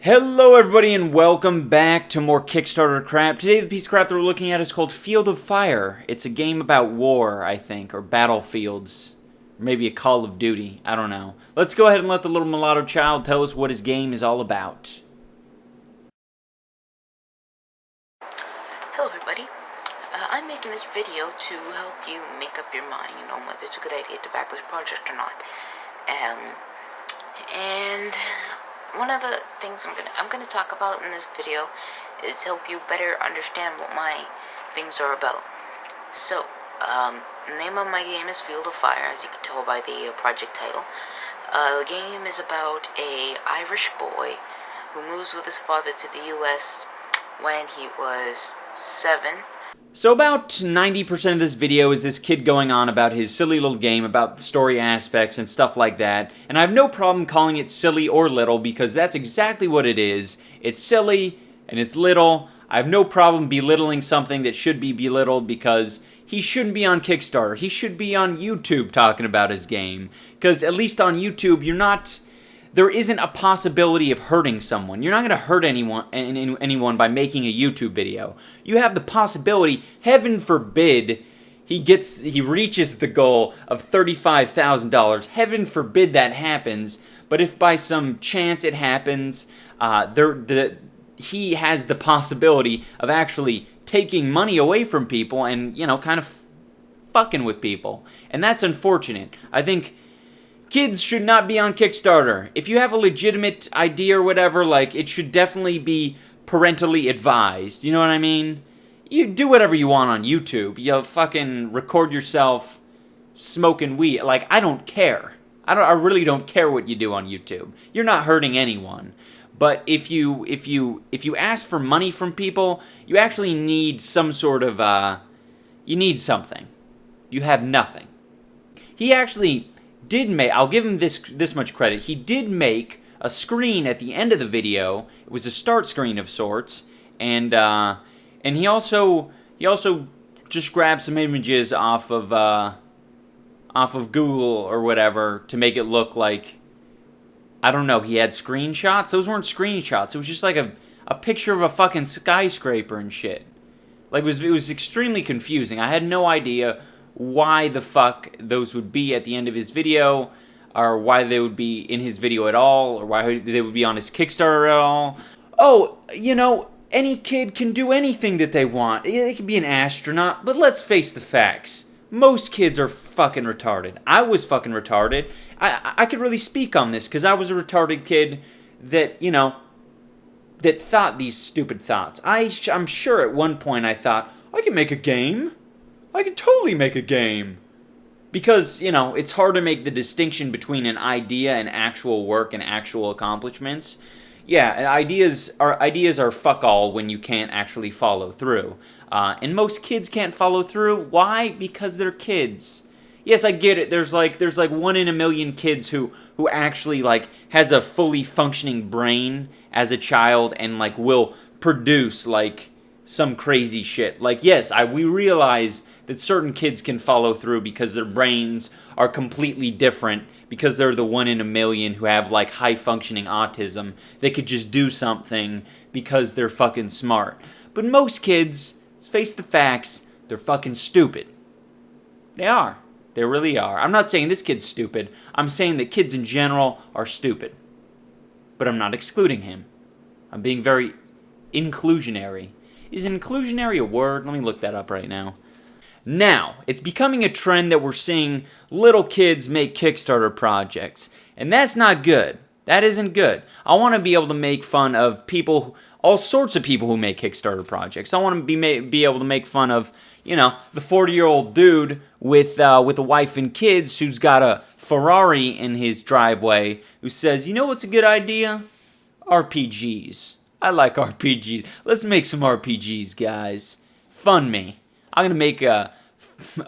Hello everybody and welcome back to more Kickstarter Crap. Today the piece of crap that we're looking at is called Field of Fire. It's a game about war, I think, or battlefields. Or maybe a Call of Duty, I don't know. Let's go ahead and let the little mulatto child tell us what his game is all about. Hello everybody. I'm making this video to help you make up your mind, on whether it's a good idea to back this project or not. And one of the things I'm gonna talk about in this video is help you better understand what my things are about. So, the name of my game is Field of Fire, as you can tell by the project title. The game is about an Irish boy who moves with his father to the US when he was 7. So about 90% of this video is this kid going on about his silly little game, about story aspects and stuff like that. And I have no problem calling it silly or little because that's exactly what it is. It's silly and it's little. I have no problem belittling something that should be belittled because he shouldn't be on Kickstarter. He should be on YouTube talking about his game. Because at least on YouTube, there isn't a possibility of hurting someone. You're not going to hurt anyone by making a YouTube video. You have the possibility, heaven forbid, he reaches the goal of $35,000. Heaven forbid that happens. But if by some chance it happens, he has the possibility of actually taking money away from people and, kind of fucking with people. And that's unfortunate. I think kids should not be on Kickstarter. If you have a legitimate idea or whatever, it should definitely be parentally advised. You know what I mean? You do whatever you want on YouTube. You fucking record yourself smoking weed. I don't care. I really don't care what you do on YouTube. You're not hurting anyone. But if you ask for money from people, you actually need some sort of you need something. You have nothing. He actually I'll give him this much credit. He did make a screen at the end of the video. It was a start screen of sorts, and he also just grabbed some images off of Google or whatever to make it look like, I don't know, he had screenshots. Those weren't screenshots. It was just like a picture of a fucking skyscraper and shit. It was extremely confusing. I had no idea why the fuck those would be at the end of his video, or why they would be in his video at all, or why they would be on his Kickstarter at all. Oh, any kid can do anything that they want. They can be an astronaut, but let's face the facts. Most kids are fucking retarded. I was fucking retarded. I could really speak on this, because I was a retarded kid that, that thought these stupid thoughts. I'm sure at one point I thought, I can make a game. I could totally make a game. Because, it's hard to make the distinction between an idea and actual work and actual accomplishments. Yeah, and ideas are fuck all when you can't actually follow through. And most kids can't follow through. Why? Because they're kids. Yes, I get it. There's 1 in a million kids who actually has a fully functioning brain as a child and will produce some crazy shit. Yes, we realize that certain kids can follow through because their brains are completely different, because they're the 1 in a million who have high-functioning autism. They could just do something because they're fucking smart. But most kids, let's face the facts, they're fucking stupid. They are. They really are. I'm not saying this kid's stupid. I'm saying that kids in general are stupid. But I'm not excluding him. I'm being very inclusionary. Is inclusionary a word? Let me look that up right now. Now, it's becoming a trend that we're seeing little kids make Kickstarter projects. And that's not good. That isn't good. I want to be able to make fun of people, all sorts of people who make Kickstarter projects. I want to be able to make fun of, the 40-year-old dude with a wife and kids who's got a Ferrari in his driveway who says, what's a good idea? RPGs. I like RPGs. Let's make some RPGs, guys. Fund me. I'm going to make a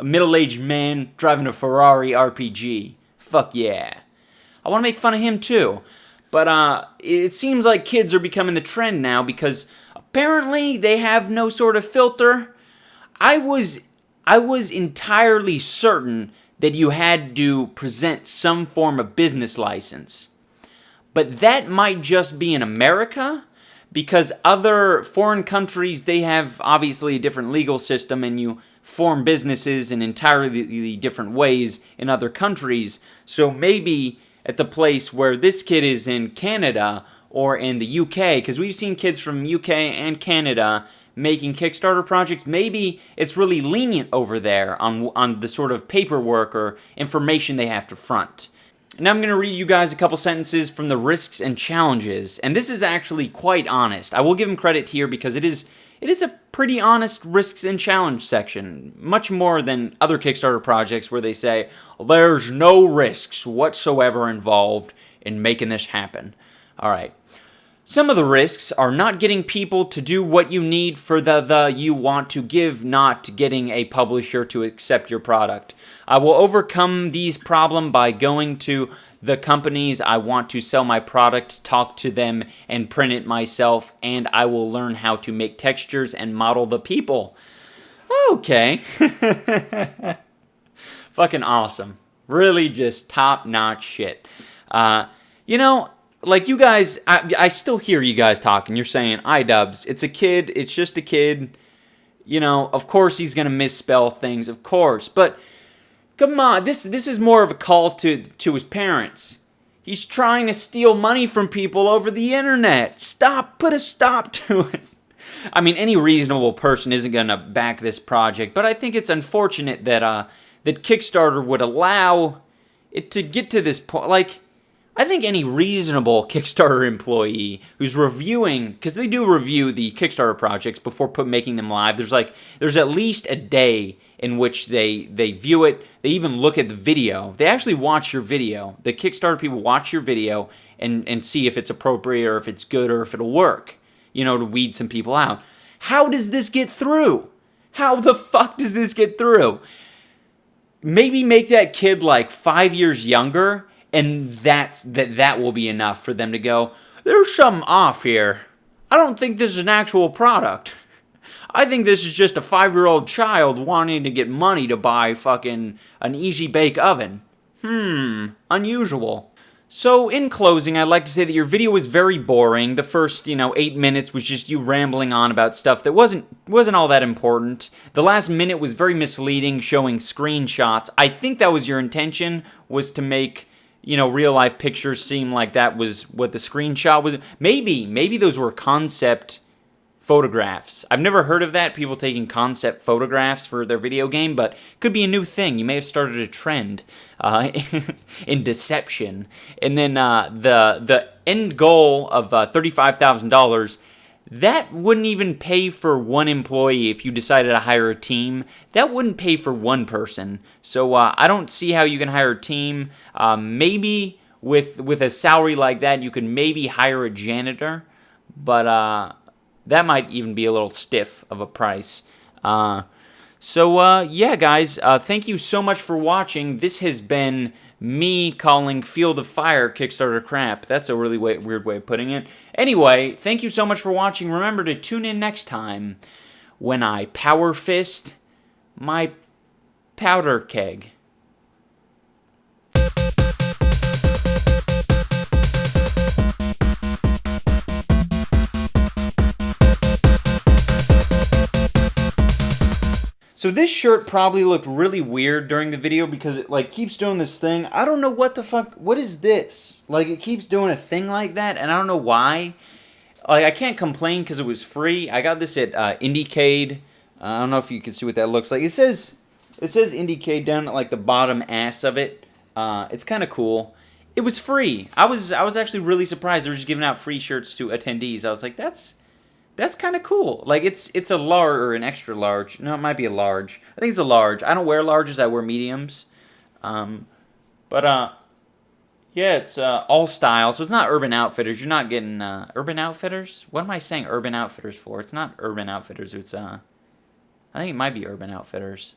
middle-aged man driving a Ferrari RPG. Fuck yeah. I want to make fun of him too. But it seems like kids are becoming the trend now because apparently they have no sort of filter. I was entirely certain that you had to present some form of business license. But that might just be in America, because other foreign countries, they have obviously a different legal system, and you form businesses in entirely different ways in other countries. So maybe at the place where this kid is in Canada or in the UK, because we've seen kids from UK and Canada making Kickstarter projects, maybe it's really lenient over there on the sort of paperwork or information they have to front. Now I'm going to read you guys a couple sentences from the risks and challenges, and this is actually quite honest. I will give him credit here because it is a pretty honest risks and challenge section, much more than other Kickstarter projects where they say, there's no risks whatsoever involved in making this happen. Alright. Some of the risks are not getting people to do what you need for the you want to give, not getting a publisher to accept your product. I will overcome these problems by going to the companies I want to sell my product, talk to them, and print it myself, and I will learn how to make textures and model the people. Okay. Fucking awesome. Really just top-notch shit. Like you guys, I still hear you guys talking. You're saying, iDubbbz, it's a kid, it's just a kid. Of course he's going to misspell things, of course. But, come on, this is more of a call to his parents. He's trying to steal money from people over the internet. Put a stop to it. I mean, any reasonable person isn't going to back this project, but I think it's unfortunate that Kickstarter would allow it to get to this point. Like, I think any reasonable Kickstarter employee who's reviewing, because they do review the Kickstarter projects before making them live, there's at least a day in which they view it. They even look at the video. They actually watch your video. The Kickstarter people watch your video and see if it's appropriate or if it's good or if it'll work, to weed some people out. How does this get through? How the fuck does this get through? Maybe make that kid like 5 years younger, and that will be enough for them to go, there's something off here. I don't think this is an actual product. I think this is just a 5-year-old child wanting to get money to buy fucking an easy bake oven. Unusual. So, in closing, I'd like to say that your video was very boring. The first, 8 minutes was just you rambling on about stuff that wasn't all that important. The last minute was very misleading, showing screenshots. I think that was your intention, was to make real-life pictures seem like that was what the screenshot was. Maybe those were concept photographs. I've never heard of that, people taking concept photographs for their video game, but it could be a new thing. You may have started a trend in deception. And then the end goal of $35,000, that wouldn't even pay for one employee if you decided to hire a team. That wouldn't pay for one person. So I don't see how you can hire a team. Maybe with a salary like that, you could maybe hire a janitor. But that might even be a little stiff of a price. Yeah, guys, thank you so much for watching. This has been me calling Field of Fire Kickstarter Crap. That's a really weird way of putting it. Anyway, thank you so much for watching. Remember to tune in next time when I power fist my powder keg. So this shirt probably looked really weird during the video because it keeps doing this thing. I don't know what the fuck. What is this? It keeps doing a thing like that, and I don't know why. I can't complain because it was free. I got this at IndieCade. I don't know if you can see what that looks like. It says IndieCade down at the bottom ass of it. It's kind of cool. It was free. I was actually really surprised they were just giving out free shirts to attendees. I was like, that's kind of cool. It's a large or an extra large. No, it might be a large. I think it's a large. I don't wear larges. I wear mediums. Yeah, it's all style. So it's not Urban Outfitters. You're not getting Urban Outfitters. What am I saying Urban Outfitters for? It's not Urban Outfitters. It's I think it might be Urban Outfitters.